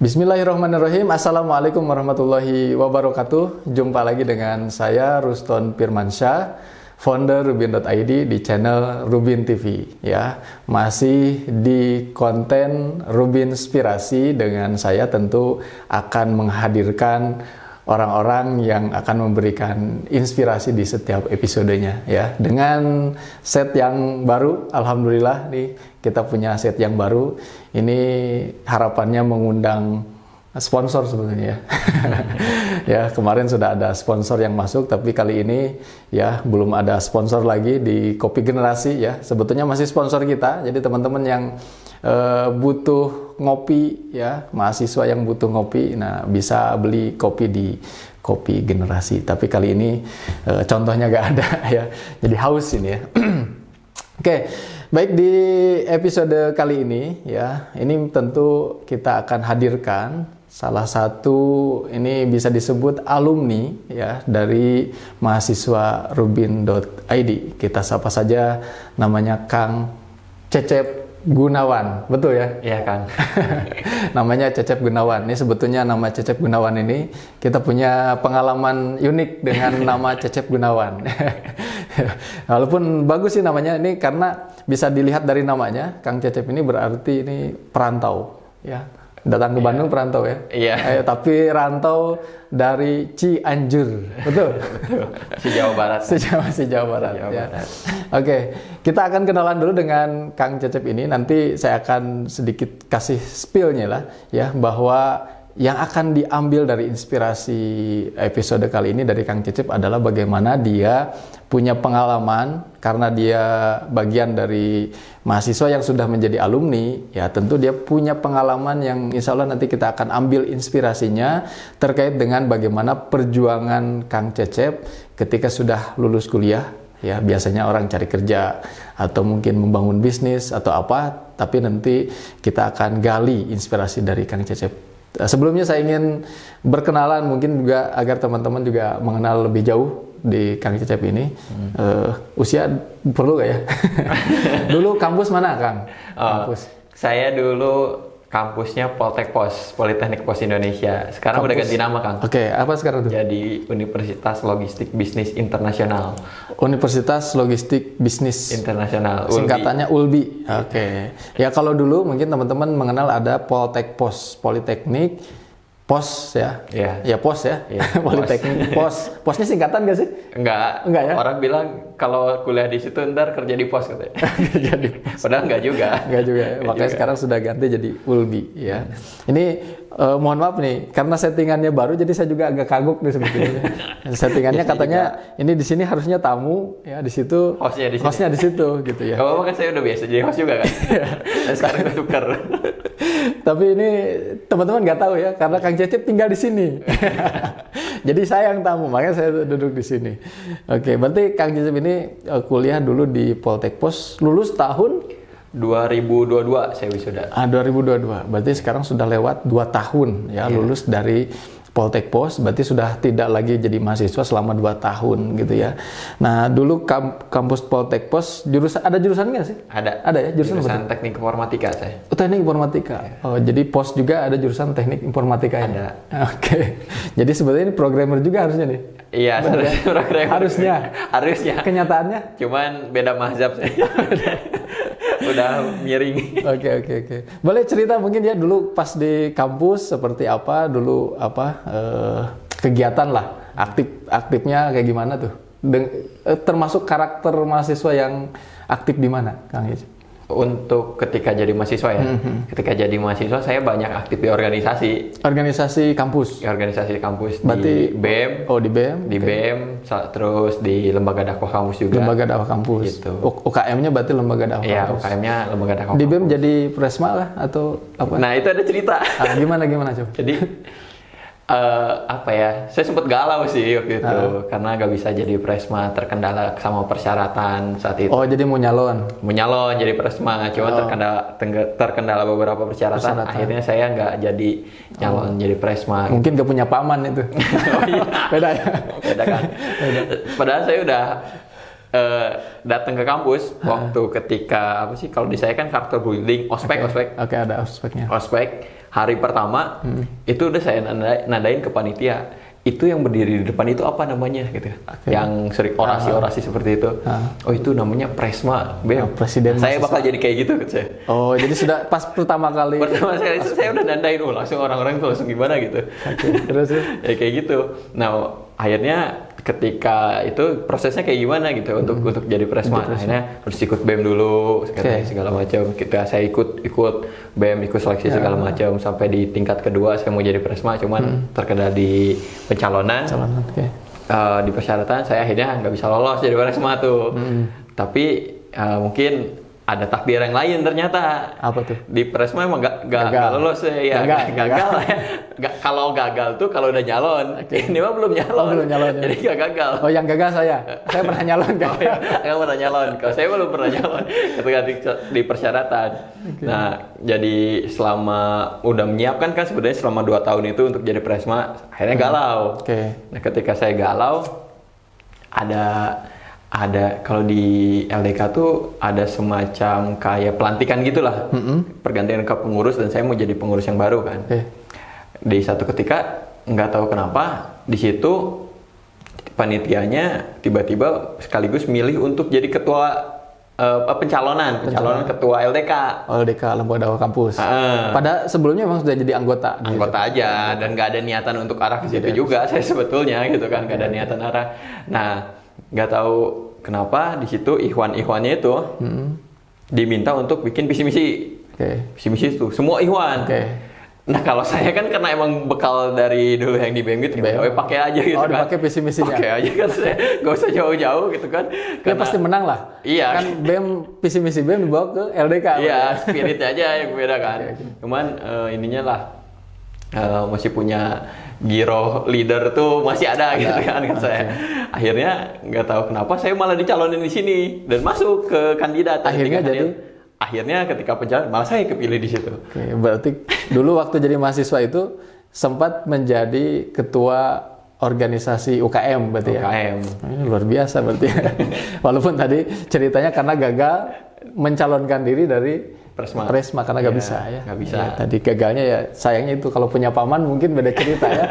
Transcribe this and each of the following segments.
Bismillahirrahmanirrahim. Assalamualaikum warahmatullahi wabarakatuh. Jumpa lagi dengan saya Ruston Firmansyah, founder Rubin.id di channel Rubin TV. Ya, masih di konten Rubin Inspirasi. Dengan saya tentu akan menghadirkan orang-orang yang akan memberikan inspirasi di setiap episodenya, ya. Dengan set yang baru, alhamdulillah nih kita punya set yang baru. Ini harapannya mengundang sponsor sebenarnya. Ya, kemarin sudah ada sponsor yang masuk, tapi kali ini ya belum ada sponsor lagi di Kopi Generasi, ya. Sebetulnya masih sponsor kita. Jadi teman-teman yang butuh ngopi, ya, mahasiswa yang butuh ngopi, nah bisa beli kopi di Kopi Generasi. Tapi kali ini contohnya gak ada, ya. Jadi haus ini, ya. Oke, baik, di episode kali ini, ya, ini tentu kita akan hadirkan salah satu, ini bisa disebut alumni, ya, dari mahasiswa Rubin.id. Kita sapa saja, namanya Kang Cecep Gunawan, betul ya? Iya, Kang. Namanya Cecep Gunawan. Ini sebetulnya nama Cecep Gunawan ini kita punya pengalaman unik dengan nama Cecep Gunawan. Walaupun bagus sih namanya ini, karena bisa dilihat dari namanya, Kang Cecep ini berarti ini perantau, ya. Datang ke Bandung perantau, ya. Iya. Tapi rantau dari Cianjur, betul? Si Jawa Barat. Si Jawa Barat. Ya. Oke, kita akan kenalan dulu dengan Kang Cecep ini. Nanti saya akan sedikit kasih spill-nya lah, ya, bahwa yang akan diambil dari inspirasi episode kali ini dari Kang Cecep adalah bagaimana dia punya pengalaman, karena dia bagian dari mahasiswa yang sudah menjadi alumni, ya tentu dia punya pengalaman yang insya Allah nanti kita akan ambil inspirasinya terkait dengan bagaimana perjuangan Kang Cecep ketika sudah lulus kuliah. Ya, biasanya orang cari kerja atau mungkin membangun bisnis atau apa, tapi nanti kita akan gali inspirasi dari Kang Cecep. Sebelumnya saya ingin berkenalan mungkin juga agar teman-teman juga mengenal lebih jauh di Kang Cecep ini. Usia perlu gak ya? Dulu kampus mana, Kang? Kampus. Saya dulu kampusnya Poltek Pos, Politeknik Pos Indonesia. Sekarang udah ganti nama, Kang. Oke, apa sekarang tuh? Jadi Universitas Logistik Bisnis Internasional. Universitas Logistik Bisnis Internasional. Singkatannya ULBI. Oke. Ya, kalau dulu mungkin teman-teman mengenal ada Poltek Pos, Politeknik Pos, ya. Iya. Ya, Pos, ya. Iya, Politeknik Pos. Posnya singkatan gak sih? Enggak ya? Orang bilang kalau kuliah di situ ntar kerja di pos katanya. Jadi Padahal enggak juga. Enggak juga. Makanya juga. Sekarang sudah ganti jadi ULBI, ya. Ini mohon maaf nih, karena settingannya baru, jadi saya juga agak kagok nih sebetulnya. Settingannya katanya ini di sini harusnya tamu, ya, di situ hostnya di situ, gitu ya. Kalau kan saya udah biasa jadi host juga kan. Dan sekarang udah tukar. Tapi ini teman-teman nggak tahu, ya, karena Kang Cecep tinggal di sini. Jadi saya yang tamu, makanya saya duduk di sini. Oke, berarti Kang Cecep ini kuliah dulu di Poltek Pos, lulus tahun 2022 saya wisuda. 2022. Berarti sekarang sudah lewat 2 tahun, ya, lulus dari Poltek Pos, berarti sudah tidak lagi jadi mahasiswa selama 2 tahun gitu, ya. Nah, dulu kampus Poltek Pos ada jurusan nggak sih? Ada ya, jurusan teknik informatika saya. Oh, teknik informatika. Ya. Oh, jadi Pos juga ada jurusan teknik informatika ya? Ada. Oke. Jadi sebetulnya ini programmer juga harusnya nih. Iya, harusnya. Kenyataannya? Cuman beda mazhab saya. Udah miring. Oke. Boleh cerita mungkin ya dulu pas di kampus seperti apa dulu, kegiatan lah, aktifnya kayak gimana tuh? Termasuk karakter mahasiswa yang aktif di mana, Kang Cecep? Untuk ketika jadi mahasiswa ya, ketika jadi mahasiswa saya banyak aktif di organisasi kampus. Organisasi kampus. Berarti di BEM. Oh, di BEM. Di BEM, terus di lembaga dakwah kampus juga. Lembaga dakwah kampus. Gitu. UKM-nya berarti lembaga dakwah kampus. Iya, UKM-nya lembaga dakwah kampus. Di BEM kampus. jadi presma lah atau apa? Nah, itu ada cerita. Gimana coba? Jadi saya sempat galau sih waktu itu karena gak bisa jadi presma, terkendala sama persyaratan saat itu. Oh, jadi mau nyalon jadi presma, cuma terkendala beberapa persyaratan. Akhirnya saya nggak jadi nyalon jadi presma. Mungkin gak punya paman itu. Oh, iya. Beda ya? Beda kan. Padahal saya udah datang ke kampus waktu ketika apa sih kalau di saya kan karakter building ospek. Oke, ada ospeknya. Ospek hari pertama itu udah saya nadain ke panitia. Itu yang berdiri di depan itu apa namanya gitu. Yang sering orasi seperti itu. Oh, itu namanya Presma. Presiden. Saya bakal jadi kayak gitu saya. Oh, jadi sudah pas pertama kali. Saya udah nandain langsung orang-orang tuh langsung gimana gitu. Terus ya kayak gitu. Nah, akhirnya ketika itu prosesnya kayak gimana gitu untuk jadi Presma. Akhirnya harus ikut BEM dulu segala macam. Saya ikut BEM, ikut seleksi segala macam sampai di tingkat kedua saya mau jadi Presma, cuman terkendala di pencalonan. Di persyaratan saya akhirnya nggak bisa lolos jadi Presma tuh. Tapi mungkin ada takdir yang lain ternyata. Apa tuh? Di Presma emang gak lolos ya. Gagal. Kalau gagal tuh kalau udah nyalon. Ini mah belum nyalon. Jadi gak gagal. Oh, yang gagal saya pernah nyalon kan? Saya pernah nyalon. Kalau saya belum pernah nyalon ketika di persyaratan. Nah, jadi selama udah menyiapkan kan sebenarnya selama 2 tahun itu untuk jadi Presma, akhirnya galau. Nah, ketika saya galau ada kalau di LDK tuh ada semacam kayak pelantikan gitulah, pergantian ke pengurus dan saya mau jadi pengurus yang baru kan. Di satu ketika nggak tahu kenapa di situ panitianya tiba-tiba sekaligus milih untuk jadi ketua pencalonan ketua LDK. LDK Lembaga Dakwah Kampus. Pada sebelumnya memang sudah jadi anggota aja dan nggak ada niatan untuk arah ke situ juga saya sebetulnya gitu kan, nggak ada niatan arah. Nah, nggak tahu kenapa di situ Ikhwan-Ikhwannya itu diminta untuk bikin visi misi itu semua Ikhwan. Nah, kalau saya kan karena emang bekal dari dulu yang di BEM gitu, pakai aja gitu kan. Dipakai visi misinya. Pakai aja kan, saya nggak usah jauh-jauh gitu kan. Dia pasti menang lah. Iya. Kan BEM visi misi BEM dibawa ke LDK. Iya, spiritnya aja yang beda kan. Cuman ininya lah masih punya giro leader tuh masih ada gitu kan saya. Akhirnya nggak tahu kenapa saya malah dicalonin di sini dan masuk ke kandidat. Akhirnya ketika pencalonan malah saya kepilih di situ. Berarti dulu waktu jadi mahasiswa itu sempat menjadi ketua organisasi UKM berarti UKM. Ini luar biasa berarti ya. Walaupun tadi ceritanya karena gagal mencalonkan diri dari Presma karena nggak bisa ya. Nggak bisa. Ya, tadi gagalnya ya sayangnya itu kalau punya paman mungkin beda cerita ya.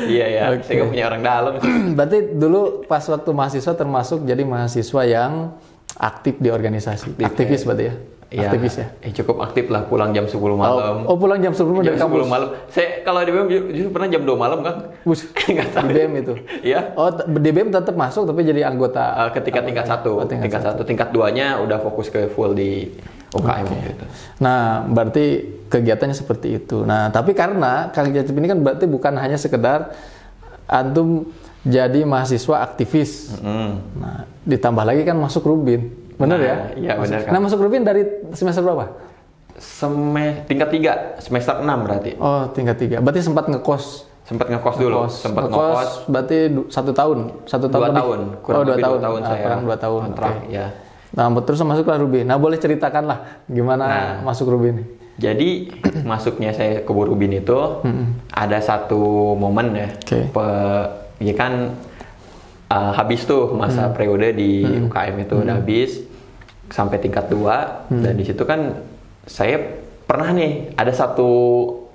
Iya ya. Saya nggak punya orang dalam. Berarti dulu pas waktu mahasiswa termasuk jadi mahasiswa yang aktif di organisasi. Aktivis berarti ya. Iya, aktivis ya. Cukup aktif lah, pulang jam 10 malam. Oh, pulang jam 10 dari kampus. 10 malam. Saya kalau di BEM justru pernah jam 2 malam kan. Enggak tahu. Di BEM itu. Iya. Oh, di BEM tetap masuk tapi jadi anggota ketika tingkat 1. Tingkat 1, tingkat 2-nya udah fokus ke full di UKM gitu. Nah, berarti kegiatannya seperti itu. Nah, tapi karena Kang Jacip ini kan berarti bukan hanya sekedar antum jadi mahasiswa aktivis. Nah, ditambah lagi kan masuk Rubin. Benar ya? Iya, benar kan. Nah, masuk Rubin dari semester berapa? Tingkat 3, semester 6 berarti. Oh, tingkat 3. Berarti sempat ngekos. Sempat ngekos dulu. Sempat ngekos berarti 1 tahun. 2 tahun. Kurang 2 tahun saya. Kurang 2 tahun. Kontrak, ya. Nah, terus masuklah Rubin. Nah, boleh ceritakan lah gimana masuk Rubin. Jadi masuknya saya ke Rubin itu ada satu momen ya. Ya kan habis tuh masa periode di UKM itu udah habis sampai tingkat 2 dan di situ kan saya pernah nih ada satu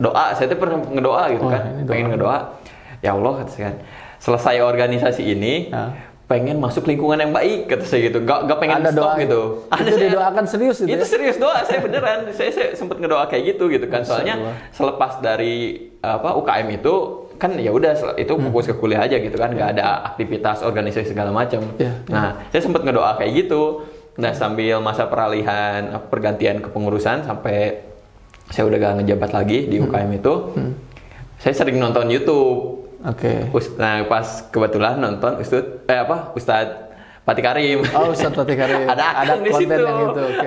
doa, saya tuh pernah ngedoa gitu pengen ngedoa, ya Allah kata saya kan, selesai organisasi ini pengen masuk lingkungan yang baik kata saya gitu, gak pengen ada stop doa gitu. Itu didoakan serius gitu. Itu serius doa, saya beneran, saya sempat ngedoa kayak gitu kan, soalnya selepas dari UKM itu kan ya udah itu fokus ke kuliah aja gitu kan, nggak ada aktivitas organisasi segala macam. Nah, saya sempat ngedoa kayak gitu. Nah, sambil masa peralihan pergantian kepengurusan sampai saya udah gak ngejabat lagi di UKM itu, saya sering nonton YouTube. Nah, pas kebetulan nonton Ustadz Fatih Karim. Oh, Ustadz Fatih Karim. ada di situ.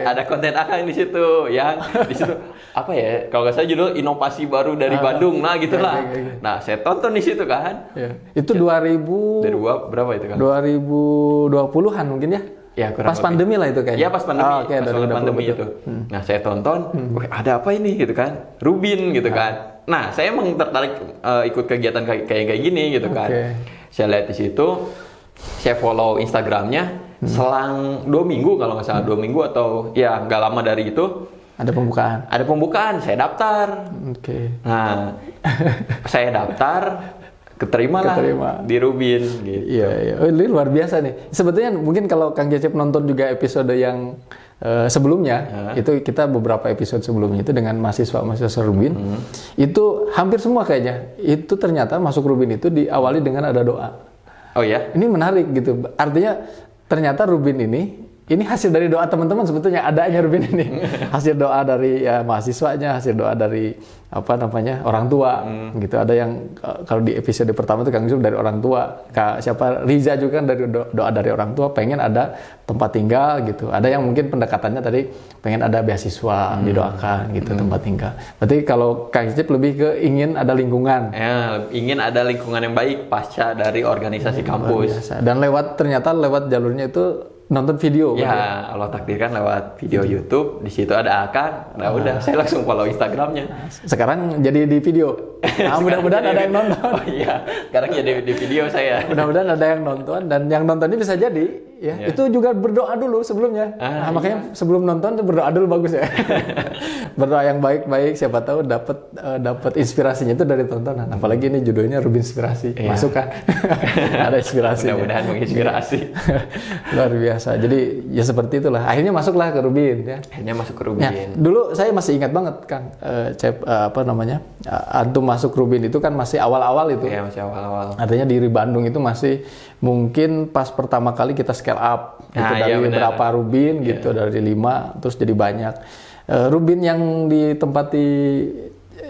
Ada konten Akang di situ yang di situ apa ya? Kalau nggak salah judul inovasi baru dari Bandung. Nah, gitulah. Nah, saya tonton di situ kan. Itu 2000 berapa itu kan? 2020-an mungkin ya? Ya, pas pandemi lah itu kayaknya. Ya, pas pandemi. Pas pandemi itu. Nah, saya tonton, ada apa ini gitu kan? Rubin gitu kan. Nah, saya emang tertarik ikut kegiatan kayak gini gitu kan. Saya lihat di situ saya follow Instagramnya, selang 2 minggu kalau nggak salah, 2 minggu atau ya nggak lama dari itu ada pembukaan, saya daftar. Nah, saya daftar, keterima di Rubin gitu. Iya. Oh, ini luar biasa nih. Sebetulnya mungkin kalau Kang Cecep nonton juga episode yang sebelumnya, itu kita beberapa episode sebelumnya itu dengan mahasiswa Rubin, itu hampir semua kayaknya itu ternyata masuk Rubin itu diawali dengan ada doa. Oh ya? Ini menarik gitu. Artinya ternyata Rubin ini hasil dari doa teman-teman, sebetulnya adanya Rubin ini. Hasil doa dari mahasiswanya, hasil doa dari orang tua gitu. Ada yang kalau di episode pertama itu Kang Yusuf dari orang tua, Riza juga kan dari doa dari orang tua, pengen ada tempat tinggal gitu. Ada yang mungkin pendekatannya tadi pengen ada beasiswa didoakan gitu, tempat tinggal. Berarti kalau Kang Cecep lebih ke ingin ada lingkungan. Ya, ingin ada lingkungan yang baik pasca dari organisasi kampus. Dan ternyata lewat jalurnya itu nonton video. Ya, Allah takdirkan lewat video YouTube. Di situ ada Akan. Nah, udah saya langsung follow Instagramnya. Sekarang jadi di video. Nah, mudah-mudahan ada yang nonton. Oh iya, sekarang jadi di video saya. Mudah-mudahan ada yang nonton, dan yang nonton ini bisa jadi itu juga berdoa dulu sebelumnya. Makanya sebelum nonton tuh berdoa dulu, bagus ya. Berdoa yang baik-baik, siapa tahu dapat inspirasinya itu dari tontonan. Apalagi ini judulnya Rubin Inspirasi. Masuk kan? Ada inspirasi. Mudah-mudahan menginspirasi. Luar biasa. Jadi ya seperti itulah. Akhirnya masuklah ke Rubin ya. Akhirnya masuk ke Rubin. Dulu saya masih ingat banget Kang, antum masuk Rubin itu kan masih awal-awal itu. Iya, masih awal-awal. Artinya di Bandung itu masih mungkin pas pertama kali kita scale up gitu, dari berapa Rubin gitu, dari 5 terus jadi banyak. Rubin yang ditempati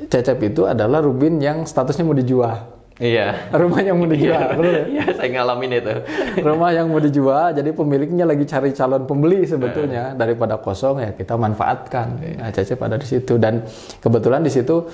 Cecep itu adalah Rubin yang statusnya mau dijual. Iya. Rumah yang mau dijual, betul ya? Iya, saya ngalamin itu. Rumah yang mau dijual, jadi pemiliknya lagi cari calon pembeli sebetulnya. Daripada kosong ya kita manfaatkan. Nah, Cecep ada di situ, dan kebetulan di situ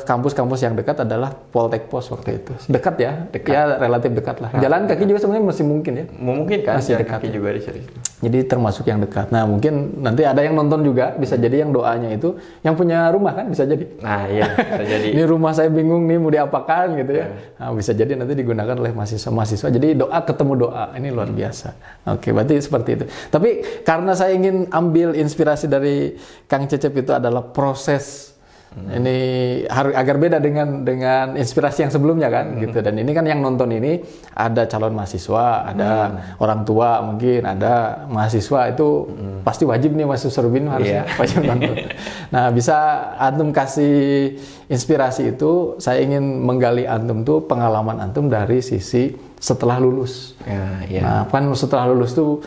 kampus-kampus yang dekat adalah Poltek Pos waktu itu. Dekat ya? Ya relatif dekat lah. Jalan kaki juga sebenarnya masih mungkin ya. Memungkinkan masih dekat juga di sini. Jadi termasuk yang dekat. Nah, mungkin nanti ada yang nonton juga, bisa jadi yang doanya itu yang punya rumah kan, bisa jadi. Nah, iya, bisa jadi. Ini rumah saya bingung nih mau diapakan gitu ya. Nah, bisa jadi nanti digunakan oleh mahasiswa. Jadi doa ketemu doa. Ini luar biasa. Oke, berarti seperti itu. Tapi karena saya ingin ambil inspirasi dari Kang Cecep itu adalah proses. Ini harus agar beda dengan inspirasi yang sebelumnya kan gitu. Dan ini kan yang nonton ini ada calon mahasiswa, ada orang tua, mungkin ada mahasiswa, itu pasti wajib nih mahasiswa Rubin harusnya wajib nonton. Nah, bisa antum kasih inspirasi itu, saya ingin menggali antum tuh pengalaman antum dari sisi setelah lulus. Nah, kan setelah lulus tuh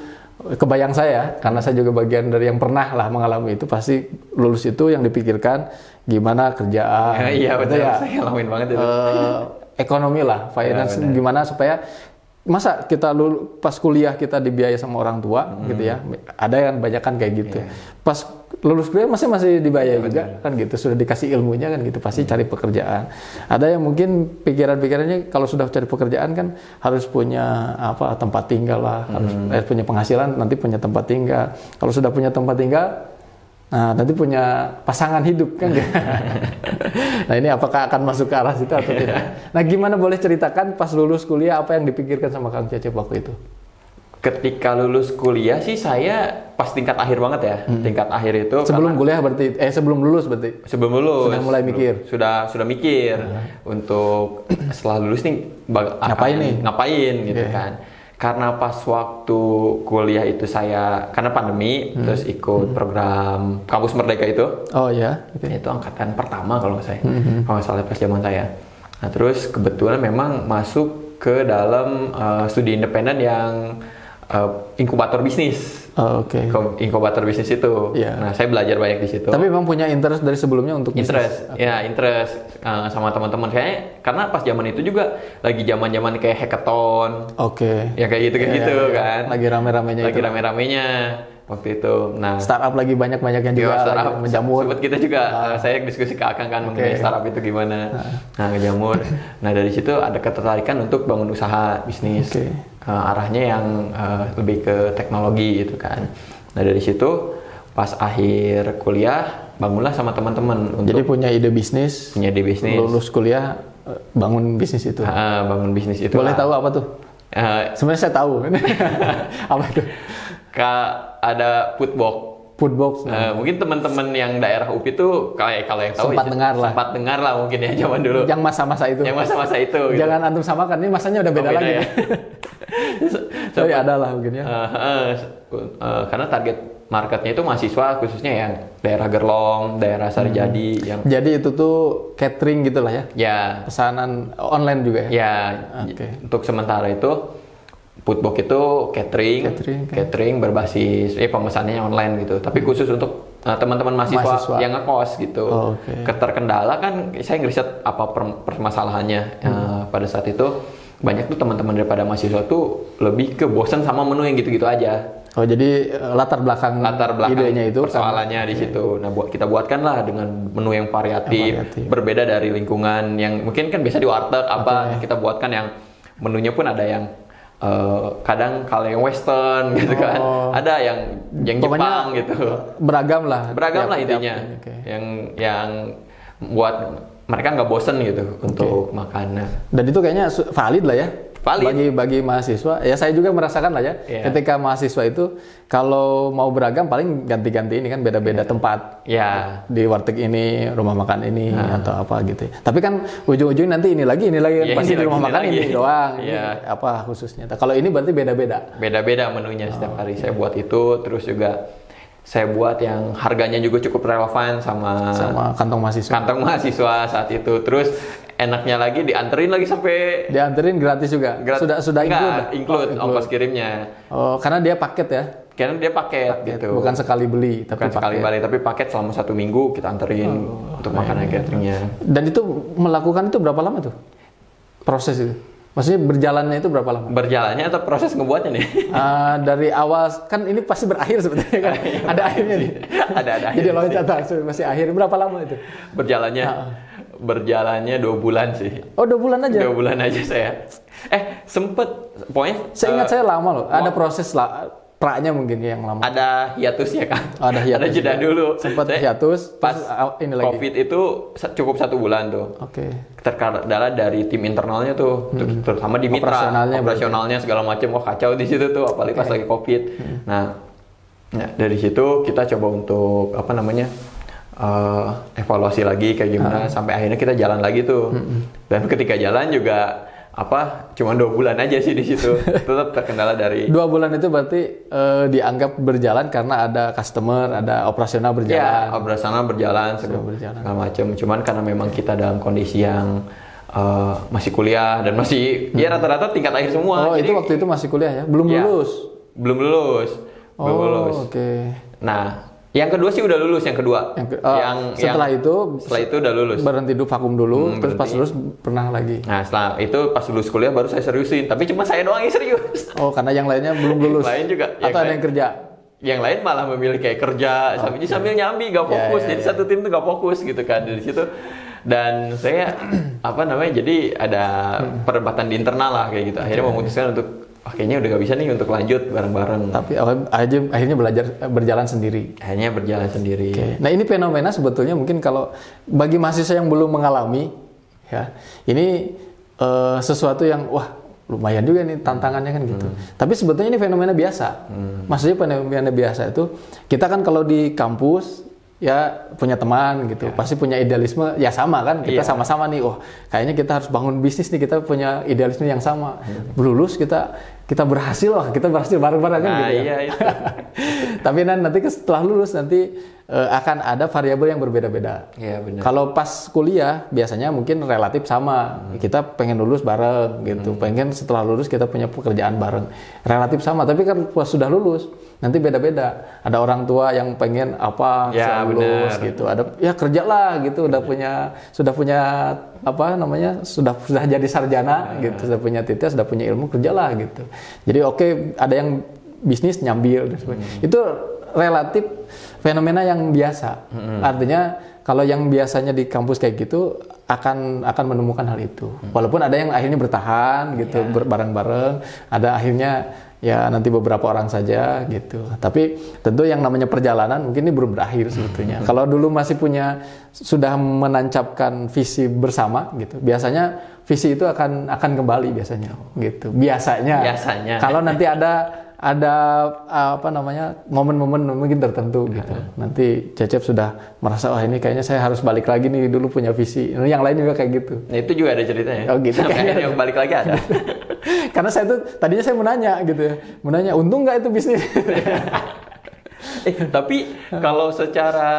kebayang saya, karena saya juga bagian dari yang pernah lah mengalami itu, pasti lulus itu yang dipikirkan gimana kerjaan. Iya betul ya. Saya ngalamin banget itu. Ekonomi lah, finance, gimana supaya masa kita pas kuliah kita dibiayai sama orang tua gitu ya. Ada yang banyak kan kayak gitu. Pas lulus kuliah masih dibayar juga kan gitu, sudah dikasih ilmunya kan gitu, pasti cari pekerjaan. Ada yang mungkin pikirannya kalau sudah cari pekerjaan kan harus punya tempat tinggal lah, harus punya penghasilan, nanti punya tempat tinggal. Kalau sudah punya tempat tinggal, nah nanti punya pasangan hidup kan. Nah, ini apakah akan masuk ke arah situ atau tidak? Nah, gimana, boleh ceritakan pas lulus kuliah apa yang dipikirkan sama Kang Cecep waktu itu? Ketika lulus kuliah sih saya pas tingkat akhir banget ya. Tingkat akhir itu sebelum kuliah berarti sebelum lulus berarti. Sebelum lulus. Sudah mulai mikir. Sudah mikir untuk setelah lulus nih ngapain gitu kan. Karena pas waktu kuliah itu saya karena pandemi terus ikut program Kampus Merdeka itu. Oh ya. Okay. Itu angkatan pertama kalau nggak saya. Kalau nggak salah pas zaman saya. Nah, terus kebetulan memang masuk ke dalam studi independen yang inkubator bisnis. Oke. Inkubator bisnis itu. Yeah. Nah, saya belajar banyak di situ. Tapi memang punya interest dari sebelumnya untuk interest. Okay. Ya, interest sama teman-teman saya, karena pas zaman itu juga lagi zaman-zaman kayak hackathon. Oke. Ya kayak gitu kan. Lagi rame-ramenya itu. Lagi rame-ramenya waktu itu. Nah, startup lagi banyak-banyaknya juga, startup menjamur. Sempat kita juga saya diskusi ke Akang kan mengenai startup itu gimana. Nah, ngejamur. Nah, dari situ ada ketertarikan untuk bangun usaha bisnis. Arahnya yang lebih ke teknologi gitu kan. Nah, dari situ pas akhir kuliah bangunlah sama teman-teman. Jadi punya ide bisnis. Lulus kuliah bangun bisnis itu. Bangun bisnis itu. Boleh tahu apa tuh? Sebenarnya saya tahu. Apa itu? Ada Foodbox. Mungkin teman-teman yang daerah UPI tuh kalau yang tahu sempat dengar lah mungkin ya zaman dulu. Yang masa-masa itu. Gitu. Jangan antum samakan, ini masanya udah beda lagi. Ya. Tapi ada lah mungkin ya. Karena target marketnya itu mahasiswa, khususnya yang daerah Gerlong, daerah Sarijadi. Jadi itu tuh catering gitu lah ya? Ya. Pesanan online juga ya? Ya. Okay. Untuk sementara itu Foodbox itu catering berbasis pemesanannya online gitu. Tapi khusus untuk teman-teman mahasiswa yang ngekos gitu. Keterkendala kan saya ngeriset apa permasalahannya. Pada saat itu banyak tuh teman-teman daripada mahasiswa tuh lebih ke bosan sama menu yang gitu-gitu aja. Oh, jadi latar belakang idenya itu persoalannya di situ. Nah, kita buatkan lah dengan menu yang variatif, berbeda dari lingkungan yang mungkin kan biasa di warteg apa. Kita buatkan yang menunya pun ada yang kadang kalau yang western gitu kan, ada yang Jepang gitu. Beragam lah intinya. Yang buat mereka nggak bosen gitu untuk makan. Dan itu kayaknya valid lah ya. Bagi mahasiswa, ya saya juga merasakan lah ya. Ketika mahasiswa itu kalau mau beragam paling ganti-ganti ini kan beda-beda tempat. Di warteg ini, rumah makan ini atau apa gitu. Tapi kan ujung-ujung nanti ini lagi pasti di rumah makan ini doang. Ini apa khususnya. Kalau ini berarti beda-beda. Beda-beda menunya setiap hari. Saya buat itu, terus juga saya buat yang harganya juga cukup relevan sama kantong mahasiswa saat itu. Terus enaknya lagi dianterin gratis juga. Sudah include ongkos kirimnya. Oh, karena dia paket ya. Karena dia paket gitu. Bukan sekali beli, tapi paket selama 1 minggu kita anterin untuk makanan cateringnya. Dan itu melakukan itu berapa lama tuh? Proses itu? Maksudnya berjalannya itu berapa lama? Berjalannya atau proses ngebuatnya nih? Dari awal kan ini pasti berakhir sebenarnya kan. Ada akhirnya nih. ada akhirnya. Jadi loncat masih akhir. Berapa lama itu? Berjalannya 2 bulan sih. Oh, 2 bulan aja? 2 bulan aja saya. Sempet pokoknya. Saya ingat saya lama loh. Ada proses praknya mungkin yang lama. Ada hiatusnya kan? Ada hiatus. Ada jeda dulu. Sempat hiatus. Pas ini lagi. COVID itu cukup 1 bulan tuh. Terkendala dari tim internalnya tuh, terutama di mitra, operasionalnya segala macam. Kacau di situ tuh, apalagi pas lagi COVID. Nah, dari situ kita coba untuk evaluasi lagi kayak gimana sampai akhirnya kita jalan lagi tuh. Dan ketika jalan juga cuma 2 bulan aja sih di situ. Tetap terkendala dari 2 bulan itu berarti dianggap berjalan karena ada customer, ada operasional berjalan. Ya, operasional berjalan segala macam. Cuman karena memang kita dalam kondisi yang masih kuliah dan masih rata-rata tingkat akhir semua. Oh, jadi, itu waktu itu masih kuliah ya? Belum lulus. Oke. Nah, yang kedua sih udah lulus, yang kedua. Setelah itu udah lulus. Berhenti dulu, vakum dulu, terus pas lulus pernah lagi. Nah, setelah itu pas lulus kuliah baru saya seriusin, tapi cuma saya doang yang serius. Oh, karena yang lainnya belum lulus. Lain juga. Atau ada yang kerja? Yang lain malah memilih kayak kerja, sambil nyambi, gak fokus. Jadi satu tim tuh gak fokus gitu kan dari situ. Dan saya jadi ada perdebatan di internal lah kayak gitu. Akhirnya memutuskan untuk kayaknya udah gak bisa nih untuk lanjut bareng-bareng. Tapi akhirnya berjalan sendiri. Nah, ini fenomena sebetulnya mungkin kalau bagi mahasiswa yang belum mengalami, ya ini sesuatu yang lumayan juga nih tantangannya kan gitu. Tapi sebetulnya ini fenomena biasa. Maksudnya fenomena biasa itu kita kan kalau di kampus ya punya teman gitu, pasti punya idealisme ya sama kan, kita sama-sama nih, kayaknya kita harus bangun bisnis nih, kita punya idealisme yang sama. Lulus kita berhasil bareng-bareng kan gitu ya. Tapi nanti setelah lulus nanti akan ada variabel yang berbeda-beda. Kalau pas kuliah biasanya mungkin relatif sama, kita pengen lulus bareng gitu, pengen setelah lulus kita punya pekerjaan bareng, relatif sama. Tapi kan pas sudah lulus nanti beda-beda. Ada orang tua yang pengen lulus gitu, ada kerja lah gitu, sudah jadi sarjana gitu, sudah punya titel, sudah punya ilmu, kerjalah gitu. Jadi ada yang bisnis nyambil dan sebagainya. Itu relatif fenomena yang biasa. Artinya kalau yang biasanya di kampus kayak gitu akan menemukan hal itu. Walaupun ada yang akhirnya bertahan gitu, bareng-bareng, ada akhirnya ya nanti beberapa orang saja gitu. Tapi tentu yang namanya perjalanan mungkin ini belum berakhir sebetulnya. Kalau dulu masih sudah menancapkan visi bersama gitu, biasanya visi itu akan kembali biasanya gitu. Biasanya. Kalau nanti ada apa namanya momen-momen mungkin tertentu gitu. Nanti Cecep sudah merasa ini kayaknya saya harus balik lagi nih, dulu punya visi. Yang lain juga kayak gitu. Nah, itu juga ada ceritanya. Oh gitu. Kayaknya yang balik lagi ada. Karena tadinya saya menanya untung nggak itu bisnis. Tapi kalau secara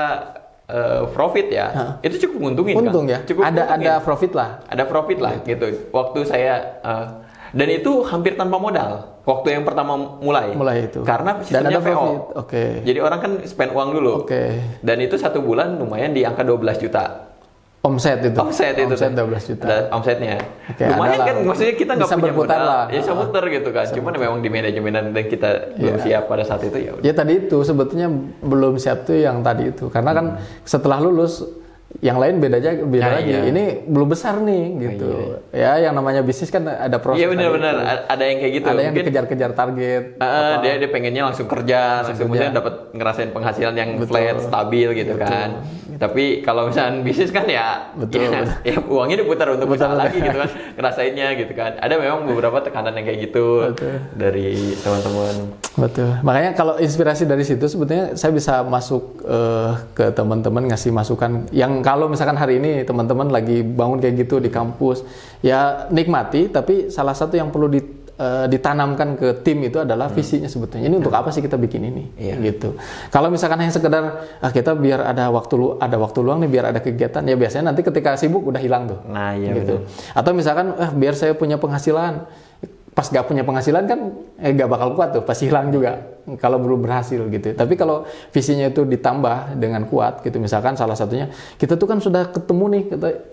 profit ya, itu cukup nguntungin untung kan? Ya. Ada profit lah. Ada profit lah gitu. Waktu saya dan itu hampir tanpa modal. Waktu yang pertama mulai itu. Karena sistemnya VO. Jadi orang kan spend uang dulu. Dan itu 1 bulan lumayan di angka 12 juta. Omset itu. Omset 12 juta. Ada omsetnya. Lumayan kan, maksudnya kita nggak punya modal. Lah. Ya bisa muter gitu kan. Cuman memang di manajemen dan kita belum siap pada saat itu ya. Ya tadi itu sebetulnya belum siap tuh yang tadi itu. Karena kan setelah lulus yang lain beda lagi. Ini belum besar nih gitu. Ya yang namanya bisnis kan ada proses. Iya benar-benar ada yang kayak gitu. Ada yang dikejar-kejar target. Dia pengennya langsung kerja, maksudnya dapat ngerasain penghasilan yang flat, stabil gitu kan. Tapi kalau misalnya bisnis kan ya uangnya diputar untuk usaha lagi gitu kan, ngerasainnya gitu kan. Ada memang beberapa tekanan yang kayak gitu dari teman-teman. Betul. Makanya kalau inspirasi dari situ sebetulnya saya bisa masuk ke teman-teman, ngasih masukan yang kalau misalkan hari ini teman-teman lagi bangun kayak gitu di kampus, ya nikmati, tapi salah satu yang perlu ditanamkan ke tim itu adalah visinya sebetulnya. Ini untuk apa sih kita bikin ini? Gitu. Kalau misalkan hanya sekedar kita biar ada waktu luang nih, biar ada kegiatan, ya biasanya nanti ketika sibuk udah hilang tuh. Nah, iya gitu. Atau misalkan biar saya punya penghasilan. Pas gak punya penghasilan kan gak bakal kuat tuh, pasti hilang juga kalau belum berhasil gitu. Tapi kalau visinya itu ditambah dengan kuat gitu, misalkan salah satunya kita tuh kan sudah ketemu nih,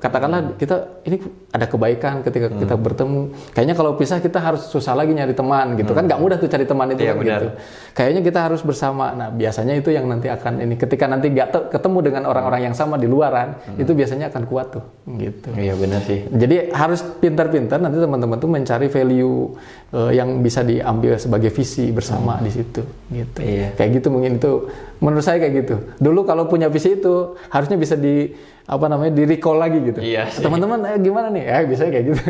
katakanlah kita ini ada kebaikan ketika kita bertemu. Kayaknya kalau pisah kita harus susah lagi nyari teman gitu kan, gak mudah tuh cari teman itu kan gitu. Kayaknya kita harus bersama. Nah biasanya itu yang nanti akan ketika nanti gak ketemu dengan orang-orang yang sama di luaran, itu biasanya akan kuat tuh gitu. Iya benar sih. Jadi harus pintar-pintar nanti teman-teman tuh mencari value yang bisa diambil sebagai visi bersama di situ gitu. Kayak gitu mungkin itu menurut saya kayak gitu. Dulu kalau punya visi itu harusnya bisa di recall lagi gitu. Teman-teman gimana nih? Bisa kayak gitu.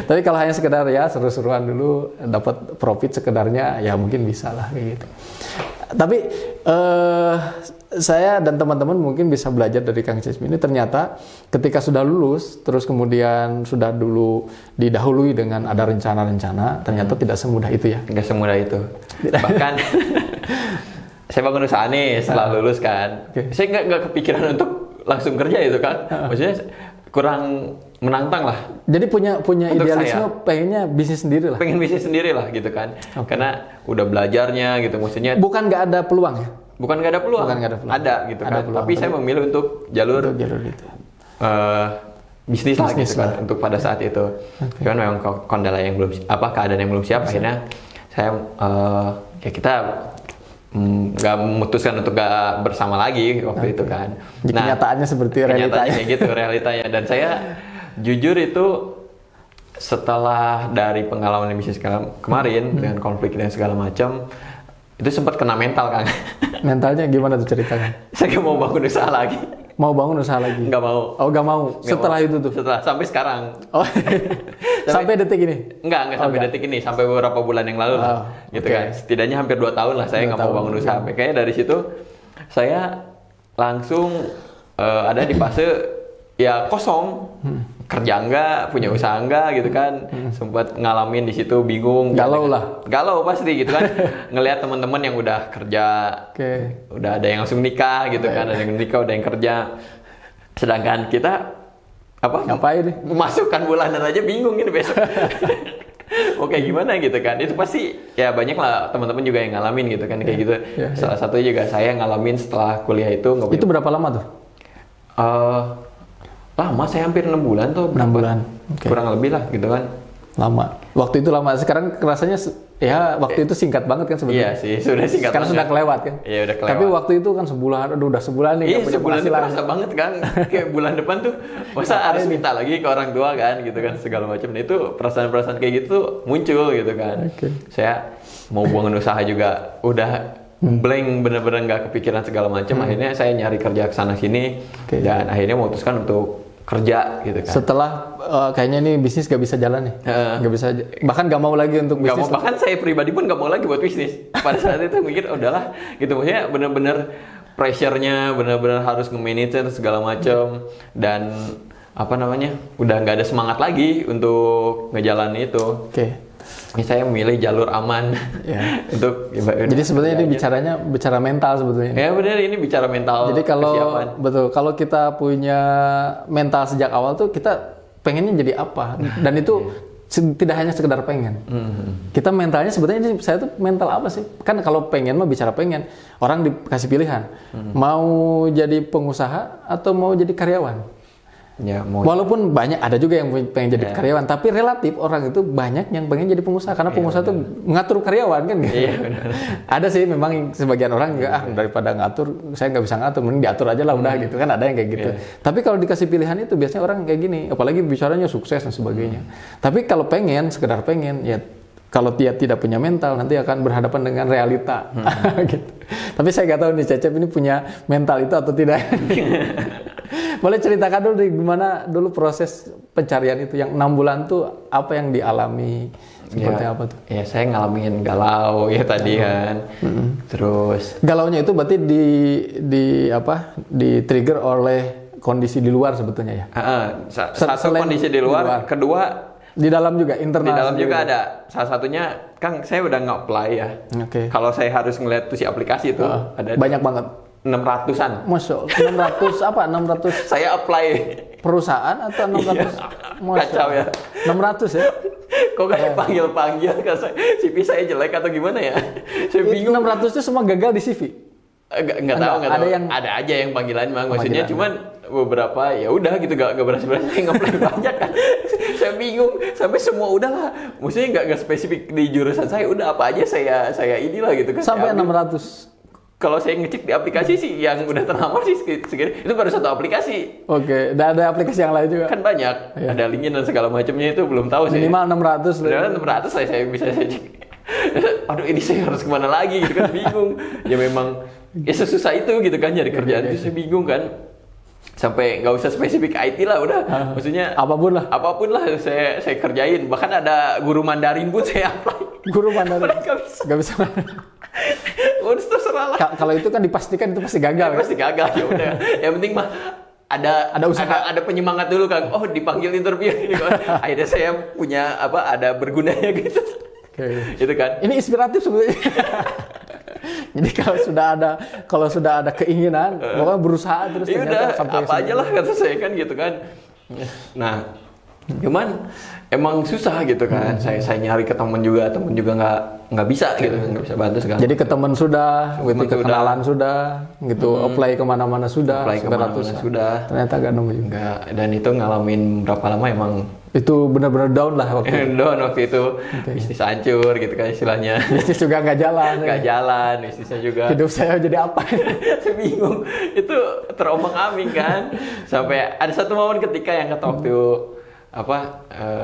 Tapi kalau hanya sekedar ya seru-seruan dulu dapat profit sekedarnya ya mungkin bisa lah kayak gitu. Tapi saya dan teman-teman mungkin bisa belajar dari Kang Cecep ini, ternyata ketika sudah lulus terus kemudian sudah dulu didahului dengan ada rencana-rencana, ternyata tidak semudah itu ya. Tidak semudah itu. Bahkan saya bangun usaha nih setelah lulus kan. Saya nggak kepikiran untuk langsung kerja itu kan. Maksudnya kurang menantang lah. Jadi punya idealisme pengennya bisnis sendiri lah. Pengen bisnis sendiri lah gitu kan. Karena udah belajarnya gitu, maksudnya. Bukan nggak ada peluang ya? Bukan nggak ada peluang. Ada gitu kan. Tapi saya memilih untuk jalur itu. Bisnis lah gitu kan untuk pada saat itu. Cuman memang kendala yang keadaan yang belum siap, akhirnya saya kita nggak memutuskan untuk nggak bersama lagi waktu itu kan. Kenyataannya seperti realitanya. Kayak gitu realitanya. Dan saya jujur itu setelah dari pengalaman bisnis kemarin dengan konflik dan segala macam, itu sempat kena mental kan. Mentalnya gimana tuh ceritanya? Saya nggak mau bangun usaha lagi. Mau bangun usaha lagi? Nggak mau. Oh nggak mau? Setelah itu tuh? Setelah, sampai sekarang. Oh, sampai detik ini? Nggak sampai detik ini. Sampai beberapa bulan yang lalu lah. Gitu kan. Setidaknya hampir 2 tahun lah saya nggak mau bangun usaha. Kayaknya dari situ saya langsung ada di fase ya kosong. Kerja enggak, punya usaha enggak gitu kan. Sempat ngalamin di situ bingung. Galau lah. Galau pasti gitu kan. Ngelihat teman-teman yang udah kerja. Udah ada yang langsung nikah gitu kan, ada yang nikah, udah yang kerja. Sedangkan kita ngapain nih? Memasukkan bulanan aja bingung ini besok. Oke gimana gitu kan. Itu pasti ya banyak lah teman-teman juga yang ngalamin gitu kan kayak gitu. Salah satunya juga saya ngalamin setelah kuliah itu. Itu berapa lama tuh? Lama, saya hampir 6 bulan tuh. 6 bulan. Kurang lebih lah gitu kan. Lama. Waktu itu lama, sekarang rasanya ya waktu itu singkat banget kan Iya sebenarnya. sih, sudah singkat. Sekarang sudah kelewat kan. Iya, udah kelewat. Tapi waktu itu kan sebulan, aduh udah sebulan nih. Iya, nggak punya sebulan itu penghasilan. kerasa banget kan. Kayak bulan depan tuh masa harus minta lagi ke orang tua kan gitu kan segala macam. Nah, itu perasaan-perasaan kayak gitu tuh muncul gitu kan. Saya mau bangun usaha juga udah blank, bener-bener nggak kepikiran segala macam. Akhirnya saya nyari kerja kesana sini dan akhirnya memutuskan untuk kerja gitu kan. Setelah kayaknya ini bisnis gak bisa jalan nih, gak bisa, bahkan gak mau lagi untuk bisnis. Bahkan saya pribadi pun gak mau lagi buat bisnis. Pada saat itu mikir udahlah gitu, maksudnya bener-bener pressure-nya bener-bener harus nge-manage segala macam dan apa namanya udah nggak ada semangat lagi untuk ngejalanin itu. Ini saya memilih jalur aman untuk. Jadi sebenarnya ini bicara mental sebetulnya. Ya benar, ini bicara mental. Jadi kalau kesiapan. betul, kalau kita punya mental sejak awal tuh kita pengennya jadi apa, dan itu tidak hanya sekedar pengen. Kita mentalnya sebetulnya ini saya tuh mental apa sih? Kan kalau pengen mah bicara pengen, orang dikasih pilihan mau jadi pengusaha atau mau jadi karyawan. Ya, walaupun banyak ada juga yang pengen jadi karyawan, tapi relatif orang itu banyak yang pengen jadi pengusaha karena pengusaha itu mengatur karyawan kan gitu. Ada sih memang sebagian orang juga daripada ngatur saya nggak bisa ngatur, mending diatur aja lah udah gitu kan, ada yang kayak gitu. Tapi kalau dikasih pilihan itu biasanya orang kayak gini, apalagi bicaranya sukses dan sebagainya. Tapi kalau pengen, sekedar pengen ya, kalau dia tidak punya mental nanti akan berhadapan dengan realita. Gitu. Tapi saya nggak tahu nih Cecep ini punya mental itu atau tidak. Boleh ceritakan dulu gimana dulu proses pencarian itu yang 6 bulan tuh apa yang dialami, seperti apa tuh? Ya saya ngalamin galau ya tadi kan. Terus galaunya itu berarti di trigger oleh kondisi di luar sebetulnya ya. Satu kondisi di luar, kedua di dalam juga internal. Di dalam juga ada. Salah satunya kan saya udah nge-apply ya. Kalau saya harus ngeliat tuh si aplikasi itu ada banyak banget. 600-an. Masya Allah. 600 apa? 600 saya apply perusahaan atau 600? Kacau ya. 600 ya? Kok kayak panggil-panggil kan CV saya jelek atau gimana ya? Saya bingung. 600 itu semua gagal di CV? Nggak tahu. Ada aja yang panggilan mah, maksudnya cuman beberapa ya udah gitu gak berhasil nge-apply banyak kan. Saya bingung sampai semua udahlah, maksudnya nggak spesifik di jurusan saya, udah apa aja saya inilah gitu kan. Sampai 600. Kalau saya ngecek di aplikasi sih yang udah terlamar sih segini, itu baru satu aplikasi. Dan ada aplikasi yang lain juga. Kan banyak, ada linknya dan segala macamnya itu belum tahu sih. Minimal 600. Minimal 600 saya bisa cek. Aduh ini saya harus kemana lagi gitu kan, bingung. Ya memang ya sesusah itu gitu kan nyari kerjaan itu, saya bingung kan. Sampai nggak usah spesifik IT lah udah, maksudnya apapun lah saya kerjain. Bahkan ada guru Mandarin pun saya apply. Guru Mandarin nggak bisa. Udah terserah lah. Kalau itu kan dipastikan itu pasti gagal. Pasti gagal ya udah. Yang penting mah ada usaha, ada penyemangat dulu kan. Oh dipanggil interview. Akhirnya saya punya ada bergunanya gitu. Itu kan. Ini inspiratif sebenarnya. Jadi kalau sudah ada keinginan, pokoknya berusaha terus. Ya udah, apa aja lah kata saya kan gitu kan. Nah, cuman emang susah gitu kan. Saya nyari ke temen juga nggak bisa gitu, nggak bisa bantu segala. Jadi ke teman sudah, ke kenalan sudah, gitu, apply kemana-mana sudah, ternyata nggak nemu juga. Nggak, dan itu ngalamin berapa lama emang. Itu benar-benar down lah waktu itu. Down waktu itu, bisnis hancur gitu kan istilahnya. Bisnis juga nggak jalan. Jalan, bisnisnya juga. Hidup saya jadi apa? Saya bingung, itu terombang-ambing kan. Sampai ada satu momen ketika yang kata waktu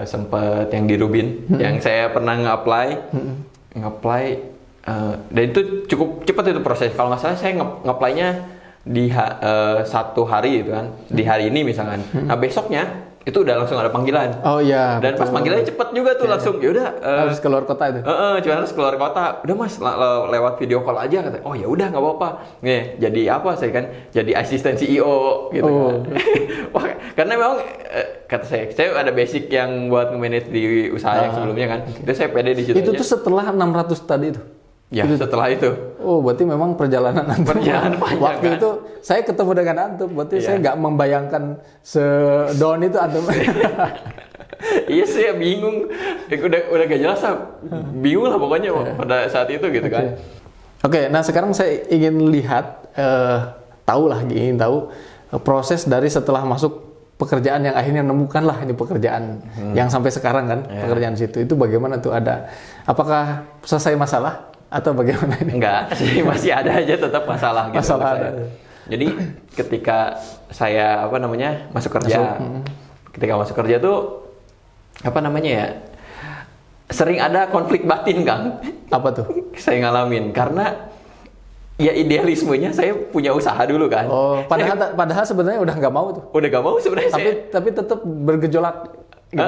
sempet yang di Rubin, yang saya pernah nge-apply, dan itu cukup cepat itu proses. Kalau nggak salah saya nge-apply-nya di 1 hari gitu kan, di hari ini misalkan. Nah besoknya itu udah langsung ada panggilan. Oh iya. Dan betul. Pas panggilannya cepet juga tuh langsung. Ya udah. Harus keluar kota itu. Cuma harus keluar kota. Udah mas lewat video call aja kata. Oh ya udah nggak apa-apa. Nih jadi apa saya kan? Jadi asisten CEO gitu kan. Wah karena memang kata saya ada basic yang buat nge-manage di usaha yang sebelumnya kan. Itu saya pede di situ. Itu tuh setelah 600 tadi itu. Ya setelah itu. Oh berarti memang perjalanan antum. Panjang, waktu kan? Itu saya ketemu dengan antum. Berarti saya nggak membayangkan sedown itu antum. Iya saya bingung. Udah gak jelas lah. Bingung lah pokoknya pada saat itu gitu kan. Oke, nah sekarang saya ingin lihat, ingin tahu proses dari setelah masuk pekerjaan yang akhirnya nemukan lah ini pekerjaan yang sampai sekarang kan pekerjaan situ itu bagaimana tuh apakah selesai masalah atau bagaimana ini? Enggak sih, masih ada aja tetap masalah gitu. Masalah ada. Jadi ketika saya masuk kerja, ketika masuk kerja tuh sering ada konflik batin, Kang. Apa tuh? Saya ngalamin karena ya idealismenya saya punya usaha dulu kan. Oh, padahal sebenarnya udah nggak mau tuh. Udah nggak mau sebenarnya. Tapi tetap bergejolak. Gitu.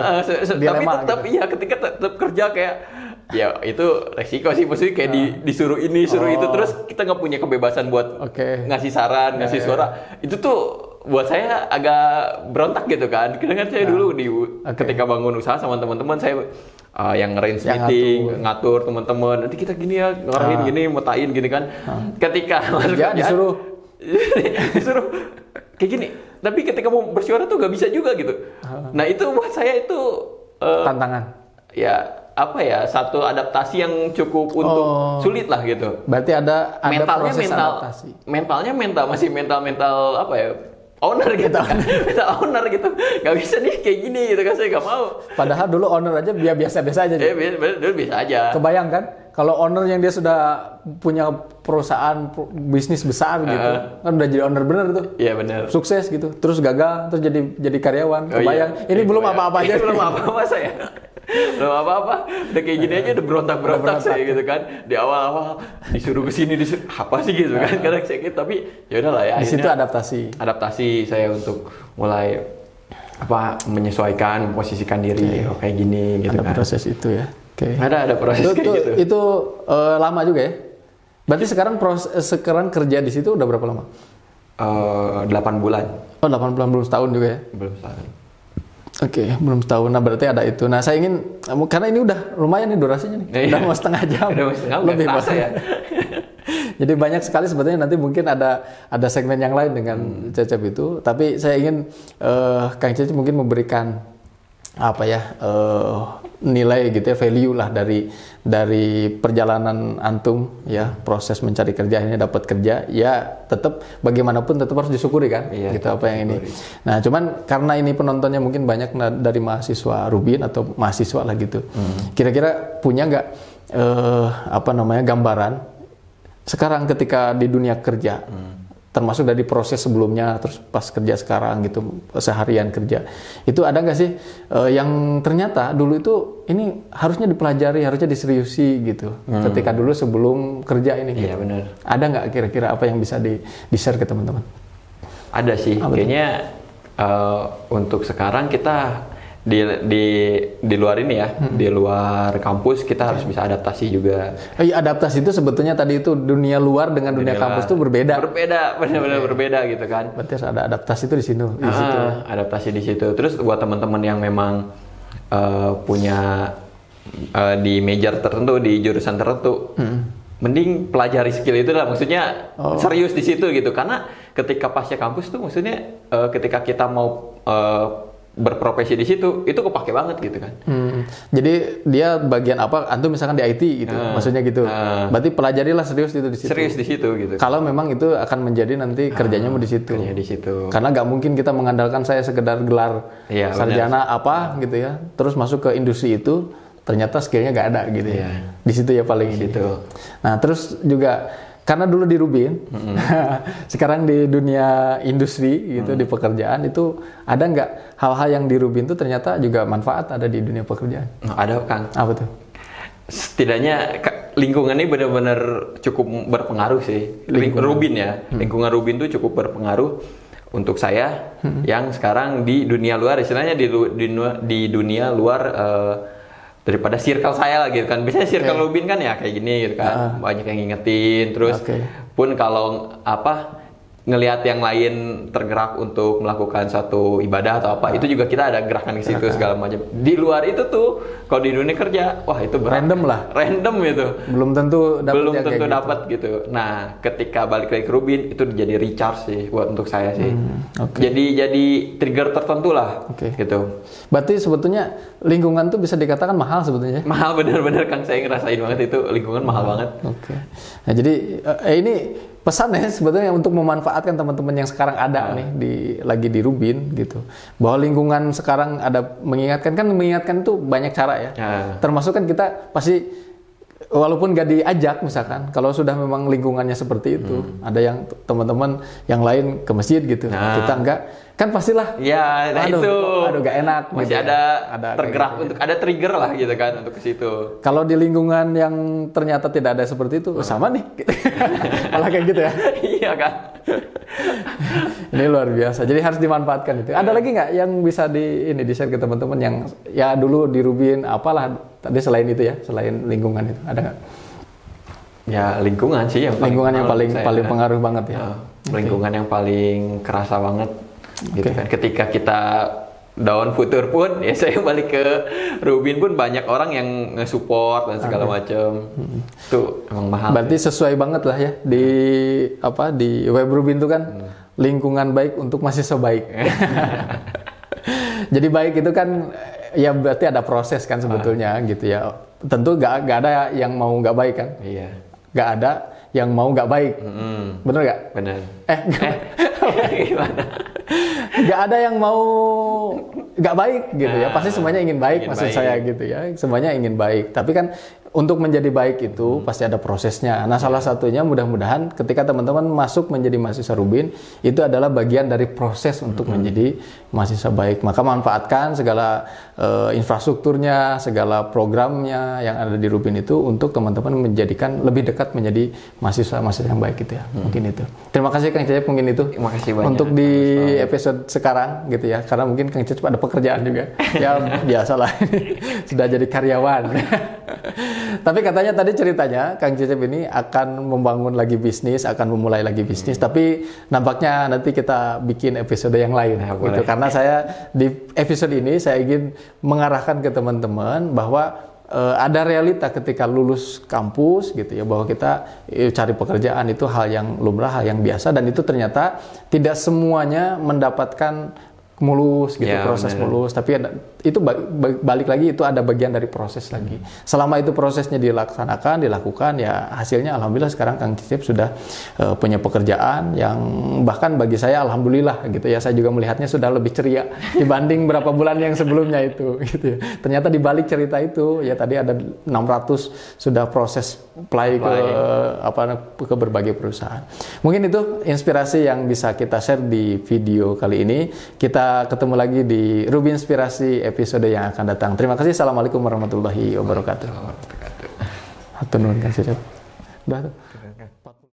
Tapi tetap gitu. Iya ketika tetap kerja kayak ya itu resiko sih, maksudnya kayak disuruh ini suruh itu, terus kita nggak punya kebebasan buat ngasih saran, ngasih suara. Itu tuh buat saya agak berontak gitu kan. Karena kan saya dulu ketika bangun usaha sama teman-teman saya yang arrange meeting, ngatur teman-teman. Nanti kita gini ya, ngarahin gini, metain gini kan. Ketika masuk kerjaan disuruh kayak gini. Tapi ketika mau bersuara tuh gak bisa juga gitu. Nah itu buat saya itu tantangan. Ya satu adaptasi yang cukup untuk sulit lah gitu. Berarti ada proses adaptasi. Mentalnya masih mental owner gitu kan. Mental owner gitu. Gak bisa nih kayak gini gitu kan, saya gak mau. Padahal dulu owner aja biasa-biasa aja. Dulu biasa aja. Kebayang kan? Kalau owner yang dia sudah punya perusahaan bisnis besar gitu, kan udah jadi owner bener tuh. Iya benar. Sukses gitu. Terus gagal, terus jadi karyawan. Kebayang. Ini belum apa-apa aja. Belum apa-apa saya. Belum apa-apa, udah kayak gini aja udah berontak saya gitu kan. Di awal-awal disuruh kesini apa sih gitu kan, kadang saya gitu, tapi ya udahlah ya. Di situ adaptasi saya untuk mulai menyesuaikan, memposisikan diri kayak gini gitu ada kan. Ada proses itu ya. Oke. Ada proses kayak gitu. Itu lama juga ya. Berarti sekarang kerja di situ udah berapa lama? 8 bulan. Oh 8 bulan, belum setahun juga ya? Belum setahun. Oke, belum setahun. Nah berarti ada itu. Nah saya ingin, karena ini udah lumayan nih durasinya nih. Udah mau setengah jam. Lebih terasa ya. Jadi banyak sekali sebetulnya, nanti mungkin ada segmen yang lain dengan Cecep itu. Tapi saya ingin Kang Cecep mungkin memberikan nilai gitu ya, value lah dari perjalanan antum ya, proses mencari kerja, ini dapat kerja ya, tetap bagaimanapun tetap harus disyukuri kan, gitu apa yang ini. Nah cuman karena ini penontonnya mungkin banyak dari mahasiswa Rubin atau mahasiswa lah gitu, kira-kira punya nggak gambaran sekarang ketika di dunia kerja, termasuk dari proses sebelumnya, terus pas kerja sekarang gitu, seharian kerja, itu ada nggak sih yang ternyata dulu itu ini harusnya dipelajari, harusnya diseriusi gitu, ketika dulu sebelum kerja ini gitu. Iya benar. Ada nggak kira-kira apa yang bisa di-share ke teman-teman? Ada sih, kayaknya untuk sekarang kita di luar ini ya, di luar kampus kita harus bisa adaptasi juga. Adaptasi itu sebetulnya tadi itu dunia luar dengan dunia kampus itu berbeda. Benar-benar berbeda gitu kan. Berarti ada adaptasi itu di situ. Adaptasi di situ. Terus buat teman-teman yang memang punya di major tertentu, di jurusan tertentu, mending pelajari skill itu lah. Maksudnya serius di situ gitu. Karena ketika pasca kampus tuh, maksudnya ketika kita mau berprofesi di situ, itu kepake banget gitu kan. Jadi dia bagian apa? Antum misalkan di IT gitu, maksudnya gitu. Berarti pelajarilah serius itu di situ. Serius di situ gitu. Kalau memang itu akan menjadi nanti kerjanya mau di situ. Kerja di situ. Karena nggak mungkin kita mengandalkan saya sekedar gelar sarjana gitu ya, terus masuk ke industri itu, ternyata skillnya nggak ada gitu ya. Di situ ya paling di situ. Nah terus juga karena dulu di Rubin, sekarang di dunia industri gitu, di pekerjaan itu ada nggak hal-hal yang di Rubin itu ternyata juga manfaat ada di dunia pekerjaan? Ada Kang. Apa tuh? Setidaknya lingkungan ini benar-benar cukup berpengaruh sih. Rubin ya, lingkungan Rubin tuh cukup berpengaruh untuk saya yang sekarang di dunia luar, istilahnya di dunia luar. Daripada circle saya lah gitu kan. Biasanya circle Rubin kan ya kayak gini gitu kan. Banyak yang ngingetin. Terus pun kalau ngelihat yang lain tergerak untuk melakukan satu ibadah atau apa, itu juga kita ada gerakan ke situ segala macam. Di luar itu tuh kalau di dunia kerja, wah itu random lah. Random itu. Belum tentu dapat gitu. Nah, ketika balik lagi ke Rubin itu jadi recharge sih buat untuk saya sih. Jadi trigger tertentu lah gitu. Berarti sebetulnya lingkungan tuh bisa dikatakan mahal sebetulnya. Mahal bener-bener Kang, saya ngerasain banget itu lingkungan mahal banget. Nah, jadi ini pesan ya sebetulnya untuk memanfaatkan teman-teman yang sekarang ada nih lagi di Rubin gitu. Bahwa lingkungan sekarang ada mengingatkan itu banyak cara ya. Termasuk kan kita pasti walaupun gak diajak misalkan, kalau sudah memang lingkungannya seperti itu, ada yang teman-teman yang lain ke masjid gitu, kita enggak, kan pastilah. Ya, nah aduh gak enak. Masih gitu ada tergerak gitu. Untuk ada trigger lah gitu kan untuk ke situ. Kalau di lingkungan yang ternyata tidak ada seperti itu, sama nih, malah kayak gitu ya. Iya kan. Ini luar biasa. Jadi harus dimanfaatkan itu. Ada lagi nggak yang bisa di-share ke teman-teman yang ya dulu di Rubin apalah tadi selain itu ya, selain lingkungan itu ada nggak? Ya lingkungan sih yang paling pengaruh banget ya. Lingkungan yang paling kerasa banget gitu kan. Ketika kita down futur pun ya saya balik ke Rubin pun banyak orang yang nge-support dan segala macam. Itu emang mahal. Berarti sesuai banget lah ya di web Rubin itu kan lingkungan baik untuk mahasiswa baik. Jadi baik itu kan ya berarti ada proses kan sebetulnya gitu ya. Tentu gak ada yang mau gak baik kan. Iya. Gak ada yang mau gak baik. Bener gak? Bener. Gimana? Gak ada yang mau gak baik gitu ya. Pasti semuanya ingin baik maksud saya gitu ya. Semuanya ingin baik. Tapi kan untuk menjadi baik itu pasti ada prosesnya. Nah, salah satunya mudah-mudahan ketika teman-teman masuk menjadi mahasiswa Rubin, itu adalah bagian dari proses untuk menjadi mahasiswa baik. Maka manfaatkan segala infrastrukturnya, segala programnya yang ada di Rubin itu untuk teman-teman menjadikan lebih dekat menjadi mahasiswa yang baik gitu ya. Mungkin itu. Terima kasih Kang Cecep mungkin itu. Terima kasih banyak. Untuk di episode sekarang gitu ya. Karena mungkin Kang Cecep ada pekerjaan juga. Ya biasalah. Sudah jadi karyawan. Tapi katanya tadi ceritanya Kang Cecep ini akan membangun lagi bisnis, akan memulai lagi bisnis. Tapi nampaknya nanti kita bikin episode yang lain gitu. Karena saya di episode ini saya ingin mengarahkan ke teman-teman bahwa ada realita ketika lulus kampus gitu ya, bahwa kita cari pekerjaan itu hal yang lumrah, hal yang biasa, dan itu ternyata tidak semuanya mendapatkan mulus gitu, proses mulus, tapi itu balik lagi itu ada bagian dari proses lagi. Selama itu prosesnya dilakukan ya hasilnya alhamdulillah sekarang Kang Cecep sudah punya pekerjaan yang bahkan bagi saya alhamdulillah gitu ya, saya juga melihatnya sudah lebih ceria dibanding berapa bulan yang sebelumnya itu gitu ya. Ternyata di balik cerita itu ya tadi ada 600 sudah proses apply ke berbagai perusahaan. Mungkin itu inspirasi yang bisa kita share di video kali ini. Kita ketemu lagi di Rubin Inspirasi episode yang akan datang. Terima kasih. Assalamualaikum warahmatullahi wabarakatuh. Hatur nuhun Kang Cecep. Udah tuh.